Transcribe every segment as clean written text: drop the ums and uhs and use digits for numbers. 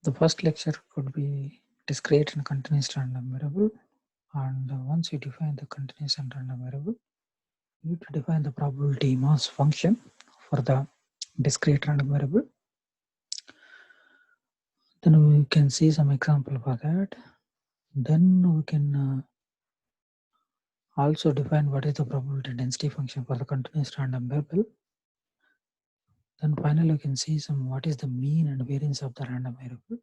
The first lecture could be discrete and continuous random variable, and once you define the continuous and random variable, you need to define the probability mass function for the discrete random variable. Then we can see some example for that. Then we can also define what is the probability density function for the continuous random variable. Then finally we can see some what is the mean and variance of the random variable.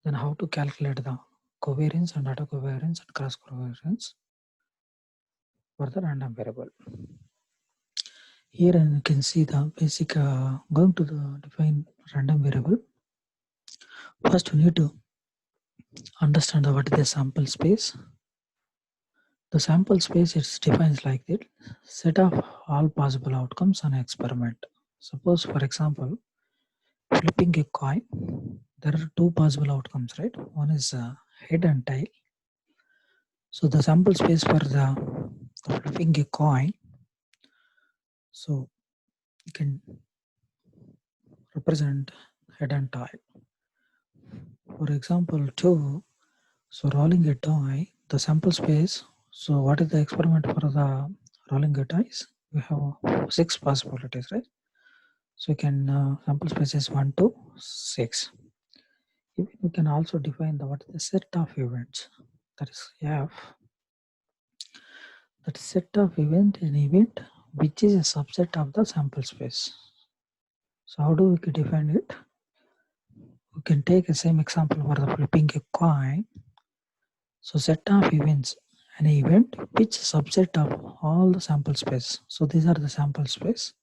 Then how to calculate the covariance and autocovariance and cross covariance for the random variable. Here you can see the basic going to the define random variable. First we need to understand what is the sample space. The sample space is defined like that: set of all possible outcomes on an experiment. Suppose for example, flipping a coin, there are two possible outcomes, right? One is head and tail. So the sample space for the flipping a coin, so you can represent head and tail. For example 2, so rolling a die, the sample space, so what is the experiment for the rolling a dice? We have 6 possibilities, right? So you can sample space is 1 to 6. Even we can also define the what is the set of events, that is F. That set of event, an event which is a subset of the sample space. So how do we define it? We can take the same example for the flipping a coin. So set of events, an event which is subset of all the sample space. So these are the sample space.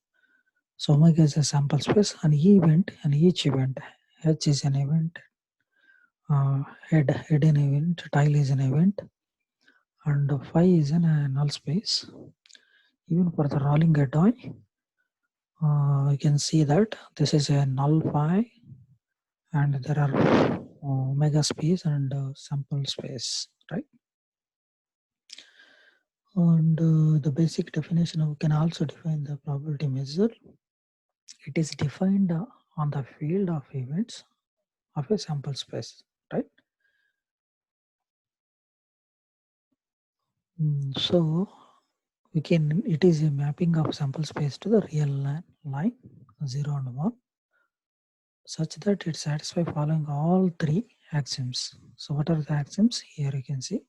So omega is a sample space, and each event, H is an event, head an event, tail is an event, and phi is an null space. Even for the rolling a die, we can see that this is a null phi, and there are omega space and sample space, right? And the basic definition, we can also define the probability measure. It is defined on the field of events of a sample space, right? So we can, it is a mapping of sample space to the real line 0 and 1, such that it satisfies following all 3 axioms. So what are the axioms? Here you can see.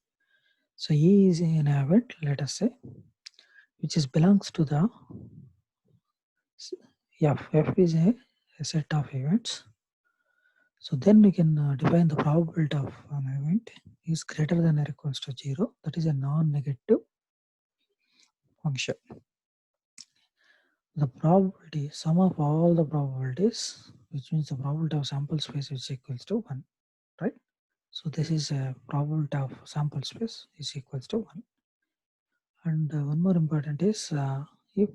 So E is an event, let us say, which is belongs to the F. F is a set of events. So then we can define the probability of an event is greater than or equals to 0. That is a non-negative function. The probability, sum of all the probabilities, which means the probability of sample space is equals to 1, right? So this is a probability of sample space is equals to 1. And one more important is if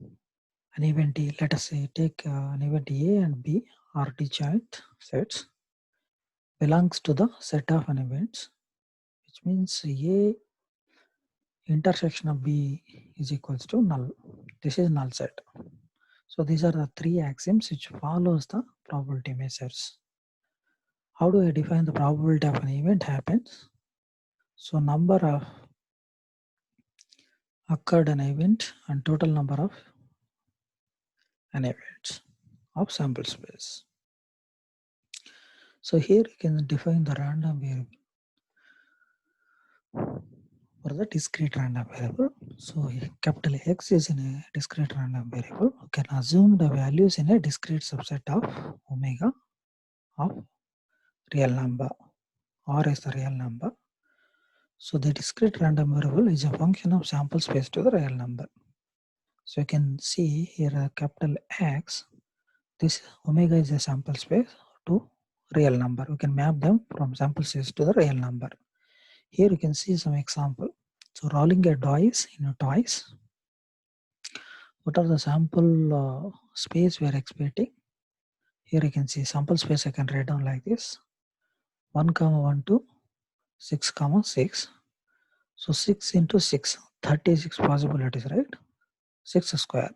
an event A, let us say take an event A and B are disjoint sets, belongs to the set of an events, which means A intersection of B is equals to null. This is null set. So these are the 3 axioms which follows the probability measures. How do I define the probability of an event happens? So number of occurred an event and total number of an event of sample space. So here you can define the random variable for the discrete random variable. So capital X is in a discrete random variable. You can assume the values in a discrete subset of omega of real number. R is the real number. So the discrete random variable is a function of sample space to the real number. So you can see here a capital X, this omega is a sample space to real number. We can map them from sample space to the real number. Here you can see some example. So rolling a dice in a toys. What are the sample space we are expecting? Here you can see sample space I can write down like this: 1, 1 to 6, 6. So 6 into 6, 36 possibilities, right? 6 square.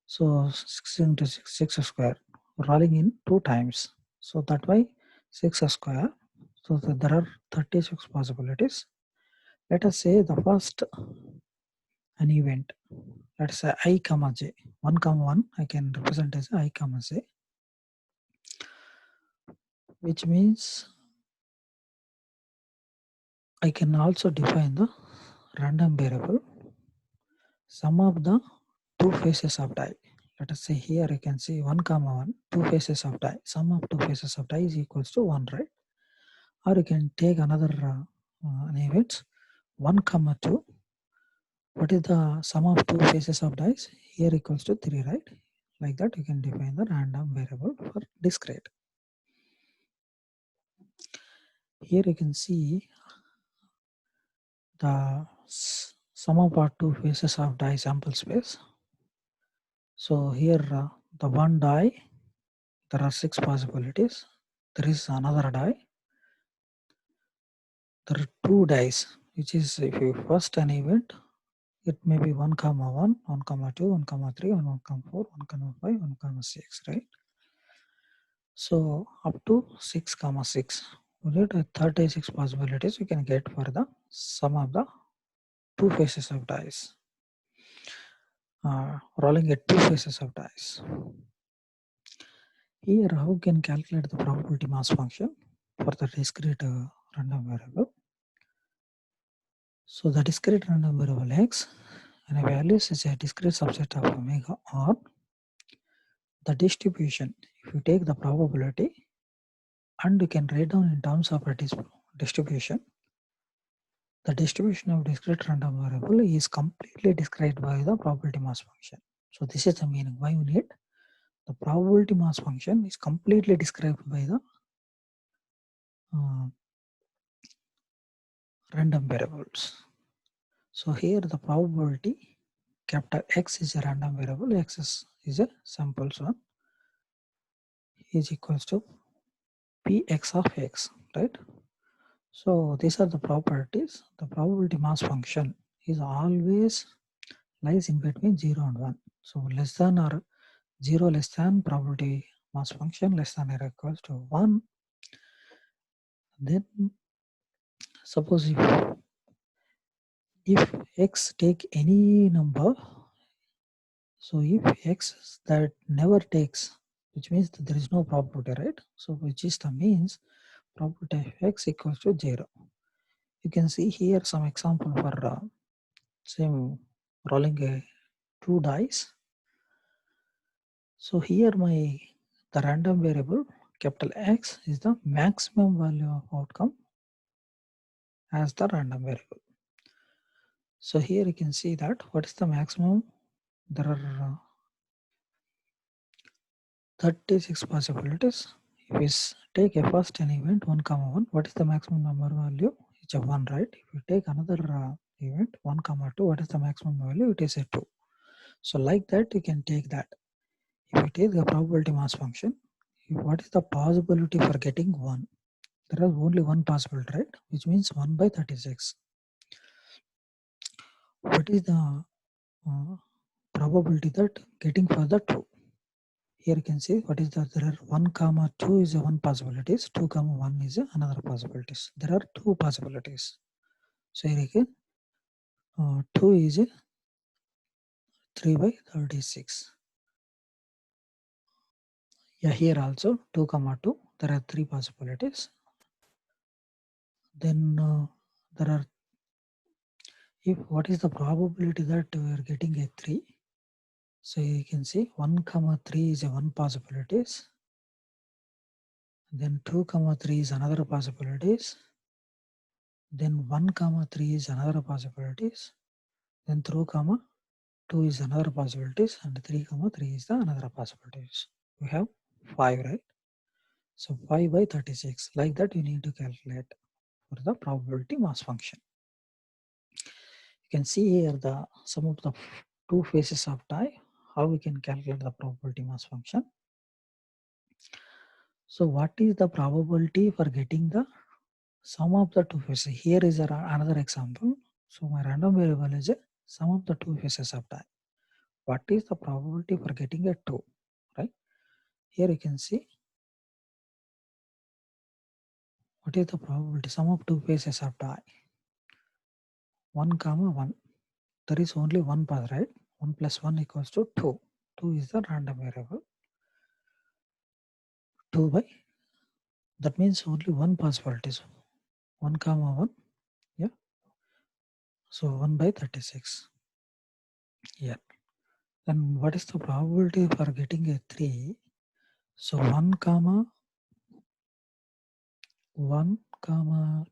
So 6 into 6, 6 square. Rolling in 2 times. So that way 6 square. So there are 36 possibilities. Let us say the first an event. Let's say I comma j. 1 comma 1 I can represent as I comma j, which means I can also define the random variable sum of the two faces of die. Let us say here you can see 1 comma 1, two faces of die. Sum of two faces of die is equals to 1, right? Or you can take another an event 1 comma 2. What is the sum of two faces of dice? Here equals to 3, right? Like that you can define the random variable for discrete. Here you can see the sum of our two faces of die sample space. So here the one die, there are 6 possibilities. There is another die. There are 2 dice, which is if you first an event, it may be 1 comma 1, 1 comma 2, 1 comma 3, 1 comma 4, 1 comma 5, 1 comma 6, right? So up to 6 comma 6, we get 36 possibilities we can get for the sum of the two faces of dice. Rolling at two faces of dice. Here, how can calculate the probability mass function for the discrete random variable? So the discrete random variable x and a value is a discrete subset of omega or the distribution. If you take the probability and you can write down in terms of a distribution, the distribution of discrete random variable is completely described by the probability mass function. So this is the meaning why we need the probability mass function is completely described by the random variables. So here the probability capital X is a random variable, X is a sample one, is equals to Px of X, right? So these are the properties. The probability mass function is always lies in between 0 and 1. So less than or 0 less than probability mass function less than or equals to 1. Then suppose if X take any number, so if X that never takes, which means that there is no probability, right? So which is the means probability of X equals to 0. You can see here some example for same rolling a 2 dice. So here the random variable capital X is the maximum value of outcome as the random variable. So here you can see that what is the maximum. There are 36 possibilities. If we take a first an event 1 comma 1, what is the maximum number value? It's a 1, right? If you take another event 1 comma 2, what is the maximum value? It is a 2. So like that you can take that. If you take the probability mass function, what is the possibility for getting 1? There is only one possibility, right? Which means 1 by 36. What is the probability that getting for the 2? Here you can see what is there are 1 comma 2 is a one possibilities, 2 comma 1 is another possibilities. There are two possibilities. So here again 2 is 3 by 36. Yeah, here also 2 comma 2 there are three possibilities. Then there are, if what is the probability that we are getting a 3? So you can see 1 comma 3 is a one possibilities. Then 2 comma 3 is another possibilities. Then 1 comma 3 is another possibilities. Then 3 comma 2 is another possibilities and 3 comma 3 is the another possibilities. We have 5, right? So 5 by 36. Like that you need to calculate for the probability mass function. You can see here the sum of the two faces of die, how we can calculate the probability mass function. So what is the probability for getting the sum of the two faces? Here is another example. So my random variable is a sum of the two faces of die. What is the probability for getting a 2, right? Here you can see What is the probability? Sum of two faces of die. 1, 1. There is only one path, right? 1 plus 1 equals to 2. 2 is the random variable. 2 by, that means only one possibility. So 1, 1. Yeah. So 1 by 36. Yeah. Then what is the probability for getting a 3? So 1, 1,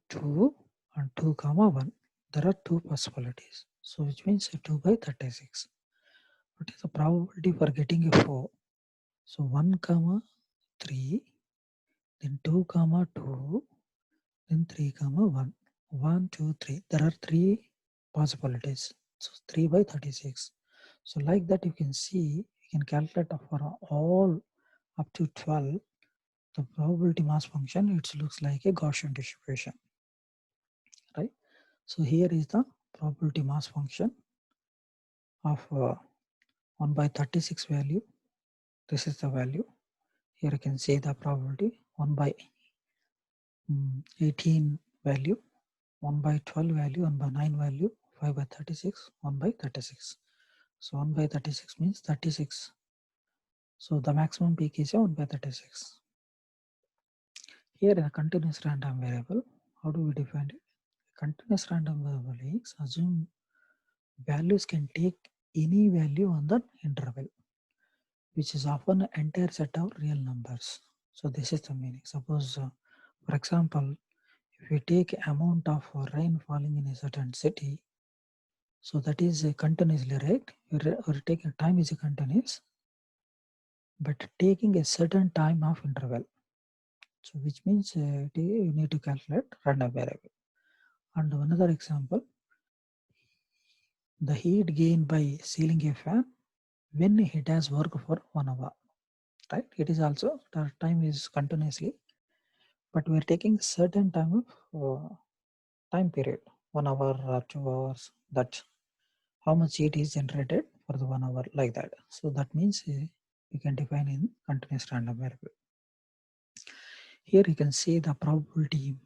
2 and 2, 1. There are two possibilities. So which means 2 by 36. What is the probability for getting a 4? So 1, 3, then 2, 2, then 3, 1. 1, 2, 3. There are three possibilities. So 3 by 36. So like that you can see, you can calculate for all up to 12, the probability mass function, it looks like a Gaussian distribution, right? So here is the probability mass function of 1 by 36 value. This is the value. Here you can see the probability 1 by 18 value, 1 by 12 value, 1 by 9 value, 5 by 36, 1 by 36. So 1 by 36 means 36. So the maximum peak is 1 by 36. Here in a continuous random variable, how do we define it? Continuous random variable is assume values can take any value on the interval, which is often an entire set of real numbers. So this is the meaning. Suppose, for example, if we take amount of rain falling in a certain city, so that is continuously, right? Or taking time is a continuous, but taking a certain time of interval. So which means you need to calculate random variable. And another example, the heat gained by sealing a fan when it has worked for 1 hour, right? It is also, the time is continuously, but we are taking certain time of time period, 1 hour or 2 hours, that how much heat is generated for the 1 hour, like that. So that means we can define in continuous random variable. Here you can see the probability